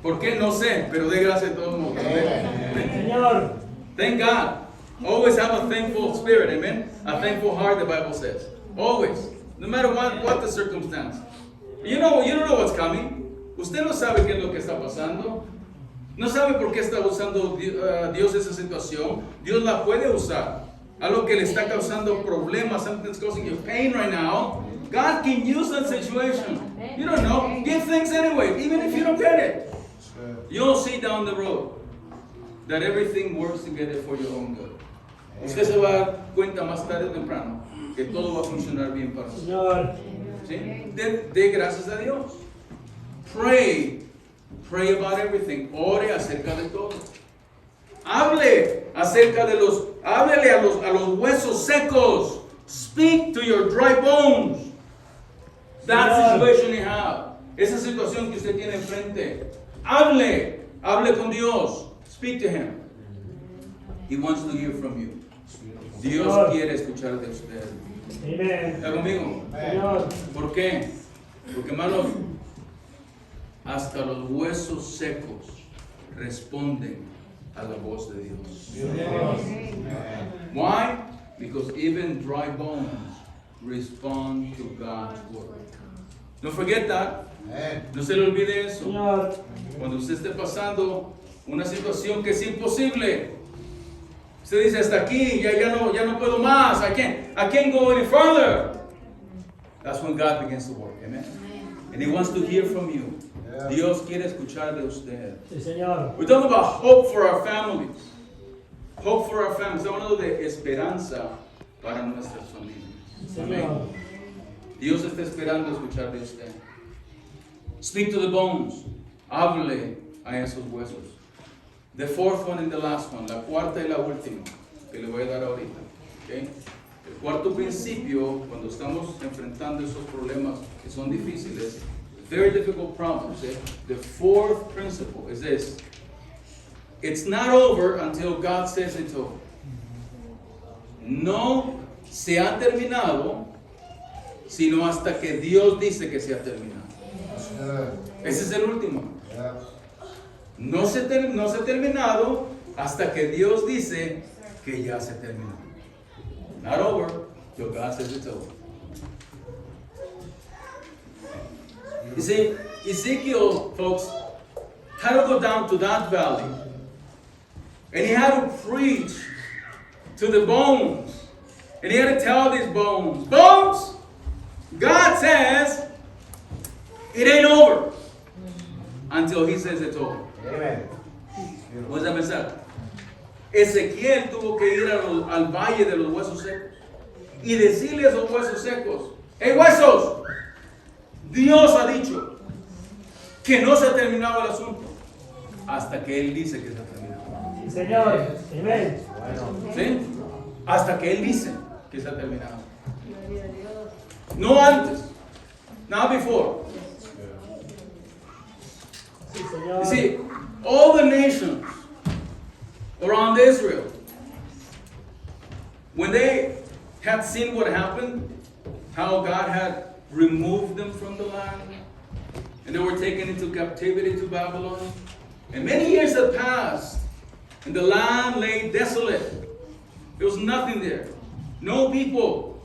¿Por qué? No sé, pero dé gracias a todos modos. Amen. Señor. Thank God. Always have a thankful spirit. Amen. A thankful heart, the Bible says. Always. No matter what the circumstance. You don't know what's coming. Usted no sabe qué es lo que está pasando. No sabe por qué está usando Dios esa situación. Dios la puede usar. Algo que le está causando problemas, something that's causing you pain right now. God can use that situation. You don't know. Give thanks anyway, even if you don't get it. That's good. You'll see down the road that everything works together for your own good. Usted se va a dar cuenta más tarde o temprano que todo va a funcionar bien para usted. Señor. ¿Sí? De gracias a Dios. Pray about everything. Ore acerca de todo. Háblele a los huesos secos. Speak to your dry bones. That situation you have. Esa situación que usted tiene enfrente. Hable con Dios. Speak to Him. He wants to hear from you. Dios quiere escuchar de usted. Amen. ¿Está conmigo? Señor. ¿Por qué? Porque, hermanos, hasta los huesos secos responden a la voz de Dios. Why? Because even dry bones respond to God's word. Don't forget that. No se le olvide eso. Señor. Cuando usted esté pasando una situación que es imposible, usted dice hasta aquí, ya no puedo más. I can't go any further. That's when God begins to work. Amen. And He wants to hear from you. Yeah. Dios quiere escuchar de usted. Sí, Señor. We're talking about hope for our families. Hope for our families. Estamos hablando de esperanza para nuestras familias. Amén. Señor. Dios está esperando escuchar de usted. Speak to the bones. Hable a esos huesos. The fourth one and the last one. La cuarta y la última que le voy a dar ahorita. Okay? El cuarto principio, cuando estamos enfrentando esos problemas que son difíciles, very difficult problems. The fourth principle is this. It's not over until God says it's over. No se ha terminado, sino hasta que Dios dice que se ha terminado. That's good. Ese es el último. Yeah. No se ha terminado hasta que Dios dice que ya se terminó. Not over till God says it's over. You see, Ezekiel, folks, had to go down to that valley. And he had to preach to the bones. And he had to tell these bones, bones, God says it ain't over until he says it's over. Amen. Vamos a pensar. Ezequiel tuvo que ir al valle de los huesos secos y decirle a esos huesos secos, hey huesos, Dios ha dicho que no se ha terminado el asunto hasta que Él dice que se ha terminado. Sí, Señor. Amén. ¿Sí? Hasta que Él dice que se ha terminado. No antes. Not before. Sí, Señor. You see, all the nations around Israel, when they had seen what happened, how God had removed them from the land, and they were taken into captivity to Babylon, and many years had passed, and the land lay desolate. There was nothing there. No people,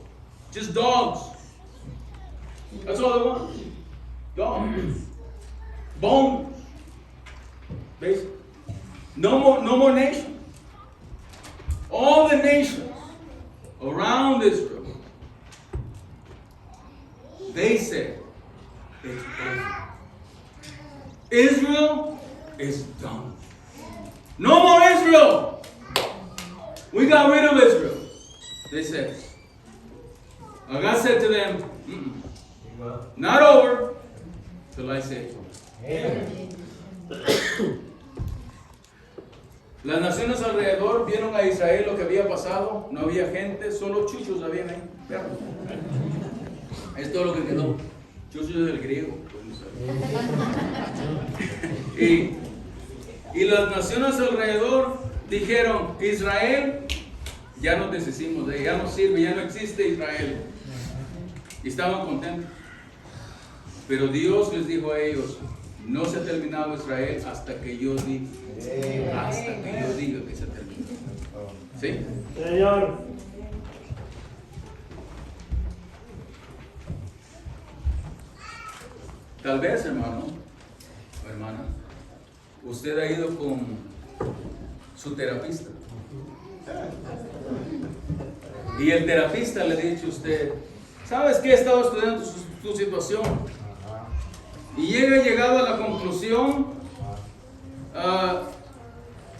just dogs. That's all they wanted. Dogs. Bones. Basically. No more nation. All the nations around Israel, they said, it's over. Israel is done. No more Israel. We got rid of Israel. They said. God said to them, not over till I say so. Las naciones alrededor vieron a Israel lo que había pasado. No había gente, solo chuchos habían ahí. Perros. Es todo lo que quedó. Chuchos del griego. Y las naciones alrededor dijeron, Israel, ya nos deshicimos de él, ya no sirve, ya no existe Israel. Y estaban contentos. Pero Dios les dijo a ellos, no se ha terminado Israel hasta que yo diga. Hasta que yo diga que se terminó. ¿Sí? Señor. Tal vez, hermano o hermana, usted ha ido con su terapista. Y el terapista le ha dicho a usted, ¿sabes qué? He estado estudiando tu situación. Y he llegado a la conclusión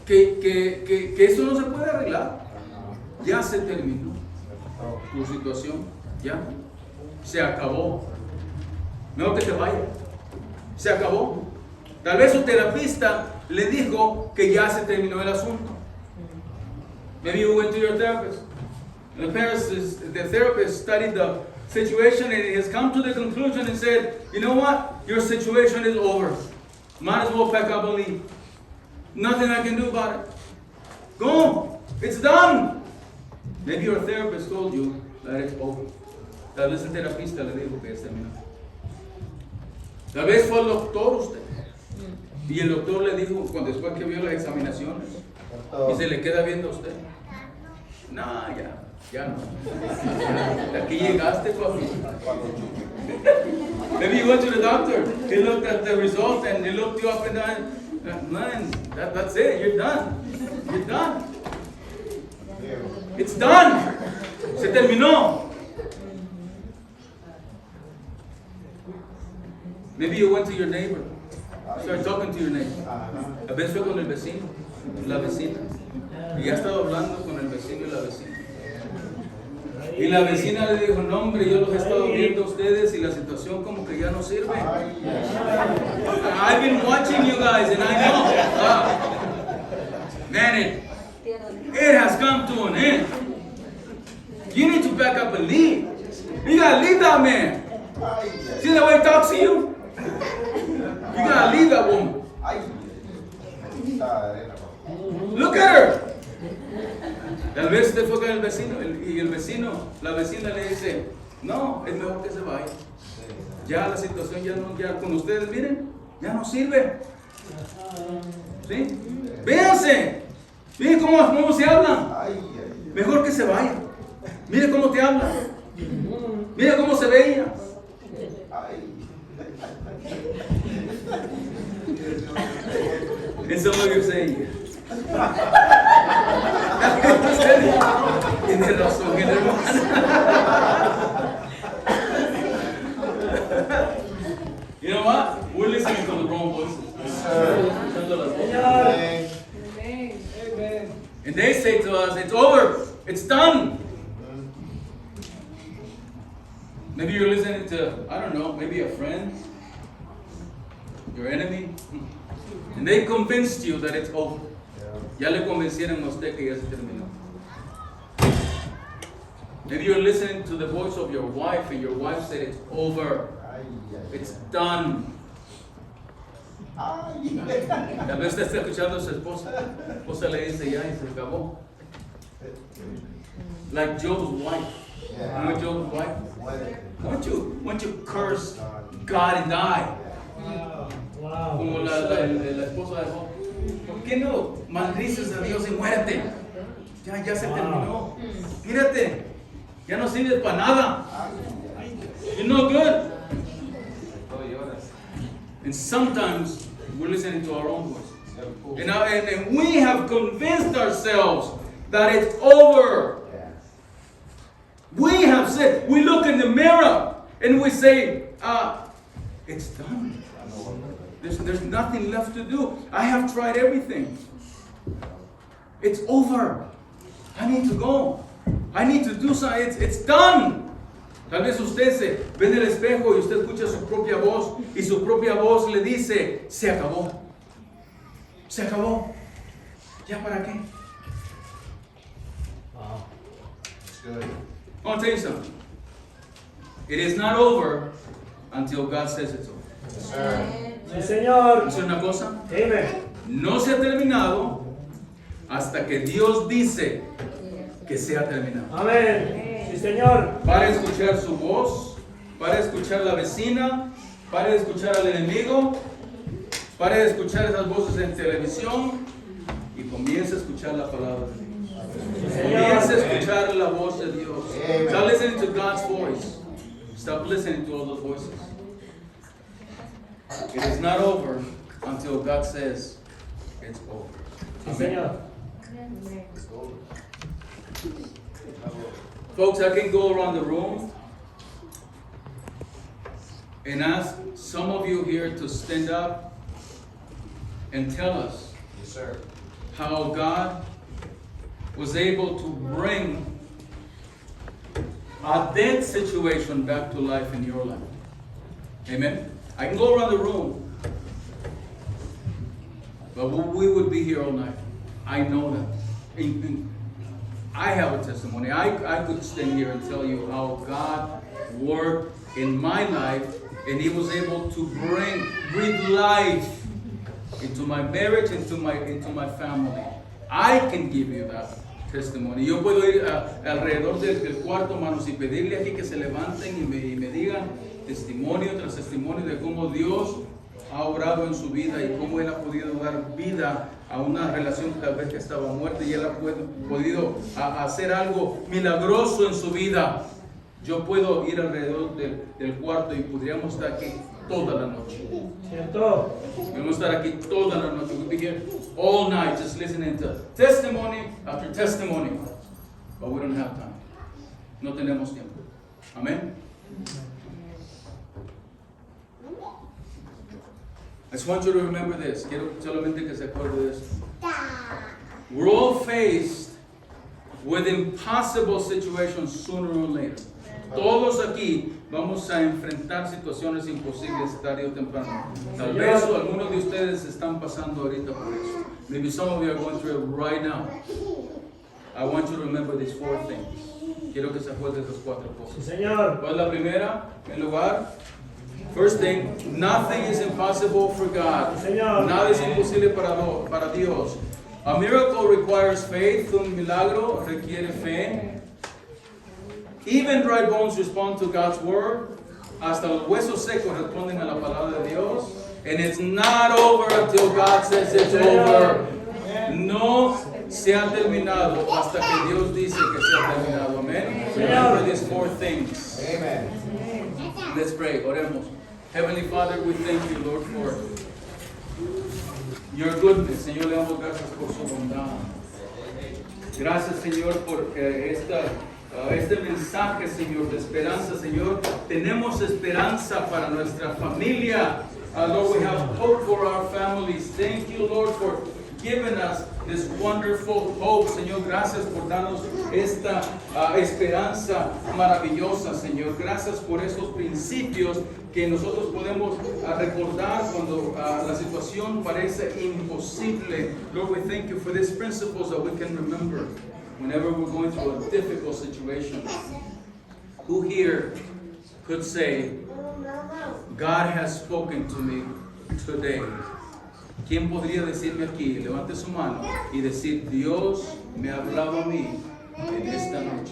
que eso no se puede arreglar. Ya se terminó tu situación. Ya. Se acabó. No que te vaya. Se acabó. Tal vez su terapista le dijo que ya se terminó el asunto. Maybe you went to your therapist. The therapist studied the situation and he has come to the conclusion and said, you know what? Your situation is over. Might as well pack up and leave. Nothing I can do about it. Go. It's done. Maybe your therapist told you that it's over. Tal vez el terapista le dijo que es terminado. Tal vez fue el doctor usted. Y el doctor le dijo, después que vio las examinaciones, y se le queda viendo a usted. No, ya no. Aquí llegaste, papi. Maybe you went to the doctor. He looked at the results and he looked you up and down. Man, that's it. You're done. You're done. It's done. Se terminó. Maybe you went to your neighbor. Start talking to your neighbor. A veces fue con el vecino, la vecina. Y ya estaba hablando con el vecino y la vecina. Y la vecina le dijo, no hombre, yo los he estado viendo a ustedes y la situación como que ya no sirve. I've been watching you guys and I know. Man, it has come to an end. You need to back up and leave. You gotta leave that man. See the way he talks to you? You gotta leave that woman. Look at her. Tal vez usted fue con el vecino y el vecino, la vecina le dice, no, es mejor que se vaya. Ya la situación ya con ustedes, miren, ya no sirve. ¿Sí? Véanse. Miren cómo se hablan. Mejor que se vaya. Mire cómo te hablan. Mira cómo se veía. And some of you are saying, tiene razón el hermano. You know what? We're listening to the wrong voices. Señor. And they say to us, it's over, it's done. Maybe you're listening to, I don't know, maybe a friend, your enemy, and they convinced you that it's over. Ya le convencieron a usted que ya se terminó. Maybe you're listening to the voice of your wife, and your wife said it's over, it's done. Tal vez usted está escuchando a su esposa. La esposa le dice ya y se acabó. Like Job's wife. Remember Job's wife? Why don't you curse God and die? Wow. Como la esposa de Job. ¿Por qué no maldices a Dios y muérete? Ya se terminó. Mírate. Ya no sirves para nada. You're no good. And sometimes we're listening to our own voice. And we have convinced ourselves that it's over. We have said, we look in the mirror and we say, it's done. There's nothing left to do. I have tried everything. It's over. I need to go. I need to do something. It's done. Tal vez usted se ve en el espejo y usted escucha su propia voz y su propia voz le dice, se acabó. Se acabó. ¿Ya para qué? Wow. Good. I want to tell you something. It is not over until God says it's over. Yes, sir. Sí, Señor. ¿Es una cosa? Amen. No se ha terminado hasta que Dios dice que se ha terminado. Amén. Sí, Señor. Para de escuchar su voz, para de escuchar la vecina, para de escuchar al enemigo, para de escuchar esas voces en televisión y comienza a escuchar la palabra de Dios. Comienza a escuchar la voz de Dios. Stop listening to God's voice. Stop listening to all those voices. It is not over until God says it's over. Sí, Señor. Folks, I can go around the room and ask some of you here to stand up and tell us Yes, sir. how God was able to bring a dead situation back to life in your life. Amen? I can go around the room, but we would be here all night. I know that. I have a testimony. I could stand here and tell you how God worked in my life, and He was able to breathe life into my marriage, into my family. I can give you that testimony. Yo puedo ir alrededor del cuarto, hermanos, y pedirle aquí que se levanten y me digan testimonio tras testimonio de cómo Dios ha obrado en su vida y cómo Él ha podido dar vida a una relación que tal vez que estaba muerta y Él ha podido hacer algo milagroso en su vida. Yo puedo ir alrededor del cuarto y podríamos estar aquí toda la noche. Cierto. Podemos estar aquí toda la noche. We'll be here all night just listening to testimony after testimony. But we don't have time. No tenemos tiempo. Amén. I just want you to remember this. Quiero solamente que se acuerde de esto. We're all faced with impossible situations sooner or later. Todos aquí vamos a enfrentar situaciones imposibles tarde o temprano. Tal vez algunos de ustedes están pasando ahorita por eso. Maybe some of you are going through it right now. I want you to remember these 4 things. Quiero que se acuerden de esas 4 Sí, cosas. Señor. ¿Cuál es la primera? En lugar. First thing, nothing is impossible for God. Señor. Nada es imposible para Dios. A miracle requires faith. Un milagro requiere fe. Even dry bones respond to God's word. Hasta los huesos secos responden a la palabra de Dios. And it's not over until God says it's over. No se ha terminado hasta que Dios dice que se ha terminado. Amén. Remember these 4 things. Amen. Let's pray. Oremos. Heavenly Father, we thank you, Lord, for your goodness. Señor, le damos gracias por su bondad. Gracias, Señor, por este mensaje, Señor, de esperanza, Señor. Tenemos esperanza para nuestra familia. Lord, we have hope for our families. Thank you, Lord, for giving us this wonderful hope, Señor. Gracias por darnos esta esperanza maravillosa, Señor. Gracias por esos principios que nosotros podemos recordar cuando la situación parece imposible. Lord, we thank you for these principles that we can remember whenever we're going through a difficult situation. Who here could say, God has spoken to me today? ¿Quién podría decirme aquí? Levante su mano y decir, Dios me ha hablado a mí en esta noche.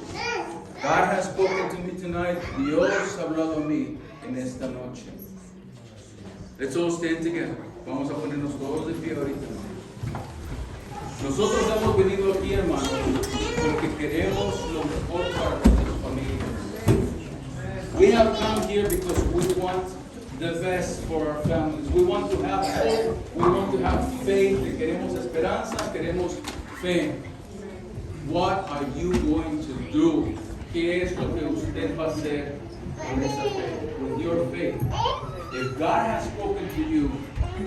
God has spoken to me tonight. Dios ha hablado a mí en esta noche. Let's all stand together. Vamos a ponernos todos de pie ahorita. Nosotros hemos venido aquí, hermanos, porque queremos lo mejor para nuestras familias. We have come here because we want the best for our families. We want to have hope. We want to have faith. Queremos esperanza. Queremos fe. What are you going to do? ¿Qué es lo que usted va a hacer con esa fe? With your faith. If God has spoken to you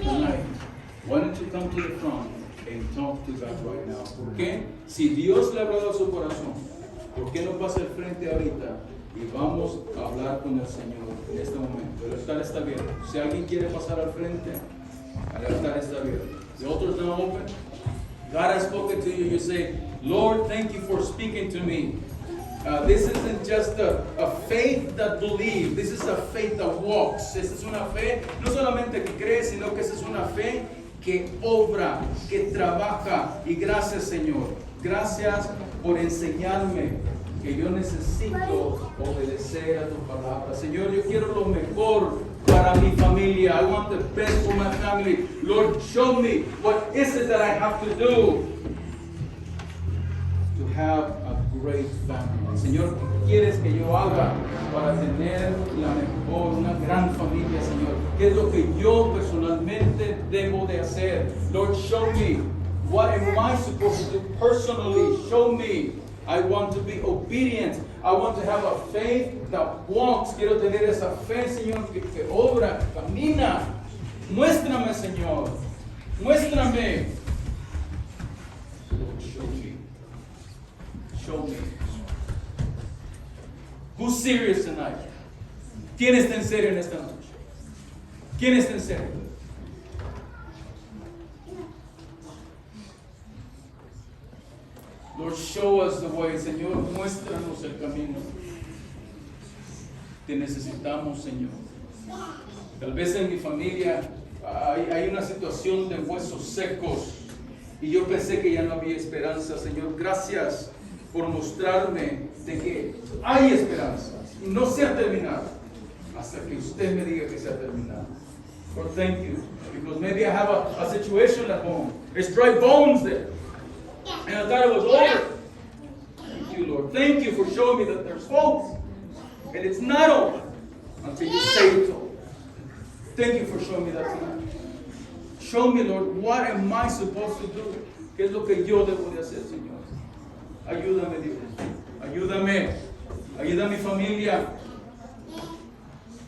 tonight, why don't you come to the front and talk to God right now? ¿Por qué? Si Dios le ha hablado a su corazón, ¿por qué no pasa al frente ahorita y vamos a hablar con el Señor en este momento? El altar está abierto. Si alguien quiere pasar al frente, el altar está abierto. The altar is now open. God has spoken to you. You say, Lord, thank you for speaking to me. This isn't just a faith that believes. This is a faith that walks. Esa es una fe, no solamente que cree, sino que esa es una fe que obra, que trabaja. Y gracias, Señor. Gracias por enseñarme que yo necesito obedecer a tu palabra. Señor, yo quiero lo mejor para mi familia. I want the best for my family. Lord, show me what is it that I have to do to have a great family. Señor, ¿qué quieres que yo haga para tener la mejor, una gran familia, Señor? ¿Qué es lo que yo personalmente debo de hacer? Lord, show me. What am I supposed to do personally? Show me. I want to be obedient. I want to have a faith that walks. Quiero tener esa fe, Señor, que obra, camina. Muéstrame, Señor. Muéstrame. Lord, show me. Show me. Who's serious tonight? ¿Quién está en serio en esta noche? ¿Quién está en serio? Lord, show us the way. Señor, muéstranos el camino. Te necesitamos, Señor. Tal vez en mi familia hay una situación de huesos secos y yo pensé que ya no había esperanza. Señor, gracias por mostrarme de que hay esperanza y no se ha terminado hasta que usted me diga que se ha terminado. Lord, thank you, because maybe I have a situation at home. There's dry bones there, and I thought it was over. Thank you, Lord. Thank you for showing me that there's hope, and it's not over until you say it's over. Thank you for showing me that tonight. Show me, Lord, what am I supposed to do? ¿Qué es lo que yo debo de hacer, Señor? Ayúdame, Dios. Ayúdame. Ayuda a mi familia.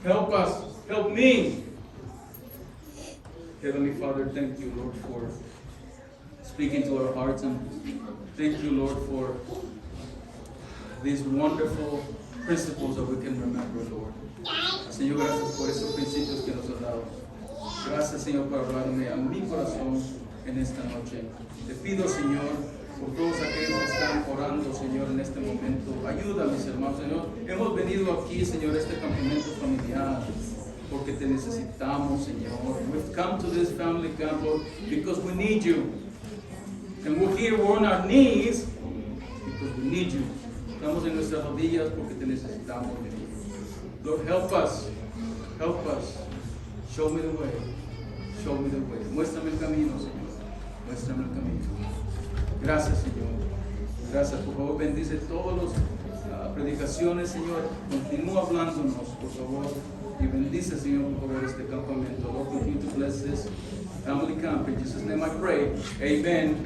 Help us. Help me. Heavenly Father, thank you, Lord, for speaking to our hearts. And thank you, Lord, for these wonderful principles that we can remember, Lord. Señor, gracias por esos principios que nos has dado. Gracias, Señor, por hablarme a mi corazón en esta noche. Te pido, Señor, por todos aquellos que están orando, Señor, en este momento. Ayuda, mis hermanos, Señor. Hemos venido aquí, Señor, a este campamento familiar porque te necesitamos, Señor. We've come to this family camp, Lord, because we need you. And we're here, we're on our knees because we need you. Estamos en nuestras rodillas porque te necesitamos, Lord, help us. Help us. Show me the way. Show me the way. Muéstrame el camino, Señor. Muéstrame el camino. Gracias, Señor. Gracias. Por favor, bendice todos los predicaciones, Señor. Continúa hablándonos, por favor. Y bendice, Señor, por favor, este campamento. Lord, continue to bless this family camp. In Jesus' name I pray. Amen.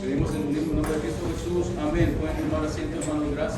Pedimos en el nombre de Cristo Jesús. Amén. Pueden tomar asiento, hermanos. Gracias.